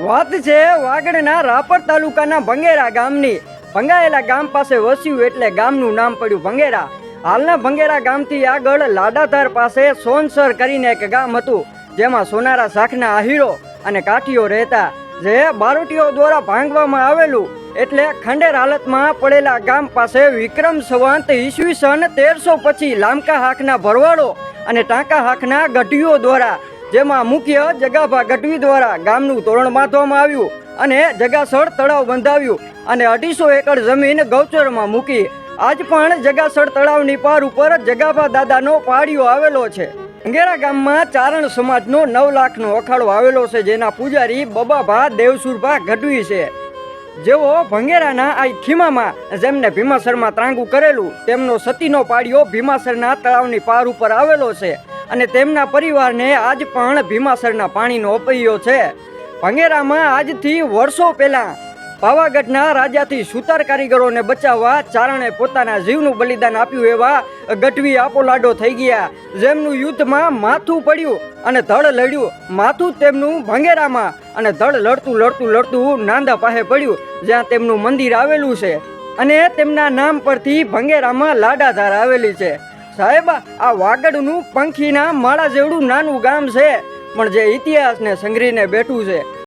વાત છે વાગડના રાપર તાલુકાના ભંગેરા ગામની. ભંગાયેલા ગામ પાસે વસ્યું એટલે ગામનું નામ પડ્યું ભંગેરા. હાલના ભંગેરા ગામથી આગળ લાડાધાર પાસે સોનસર કરીને એક ગામ હતું, જેમાં સોનારા શાખના આહીરો અને કાઠીઓ રહેતા, જે બારોટીઓ દ્વારા ભાંગવામાં આવેલું. એટલે ખંડેર હાલતમાં પડેલા ગામ પાસે વિક્રમ સંવંત ઈસવીસન 1300 પછી લામકા હાંકના ભરવાડો અને ટાંકા હાંકના ગઢવીઓ દ્વારા, જેમાં મુખ્ય જગાભા ગઢવી દ્વારા ગામનું તોરણ બાંધવામાં આવ્યું અને જગાસળ તળાવ બંધાવ્યું અને 250 એકર જમીન ગૌચરમાં મૂકી. આજ પણ જગાસળ તળાવની પાર ઉપર જગાભા દાદાનો પાડિયો આવેલો છે. ભંગેરા ગામમાં ચારણ સમાજનો 9 લાખનો અખાડો આવેલો છે, જેના પૂજારી બબાભા દેવસુરભા ગઢવી છે. જેઓ ભંગેરાના આ ખીમામાં જેમને ભીમાસરમાં ત્રાંગુ કરેલું, તેમનો સતીનો પાડિયો ભીમાસરના તળાવની પાર ઉપર આવેલો છે અને તેમના પરિવારને આજ પણ ભીમાસરના પાણીનો અપૈયો છે. ભંગેરામાં આજથી વર્ષો પહેલા પાવાગઢના રાજાથી સુતાર કારીગરોને બચાવવા ચારણે પોતાના જીવનું બલિદાન આપ્યું એવા ગઢવી આપોલાડો થઈ ગયા, જેમનું યુદ્ધમાં માથું પડ્યું અને ધડ લડ્યું. માથું તેમનું ભંગેરામાં અને ધડ લડતું નાંદા પાસે પડ્યું, જ્યાં તેમનું મંદિર આવેલું છે અને તેમના નામ પરથી ભંગેરામાં લાડાધાર આવેલી છે. સાહેબ, આ વાગડનું પંખીના માળા જેવડું નાનું ગામ છે, પણ જે ઇતિહાસને સંઘરીને બેઠું છે.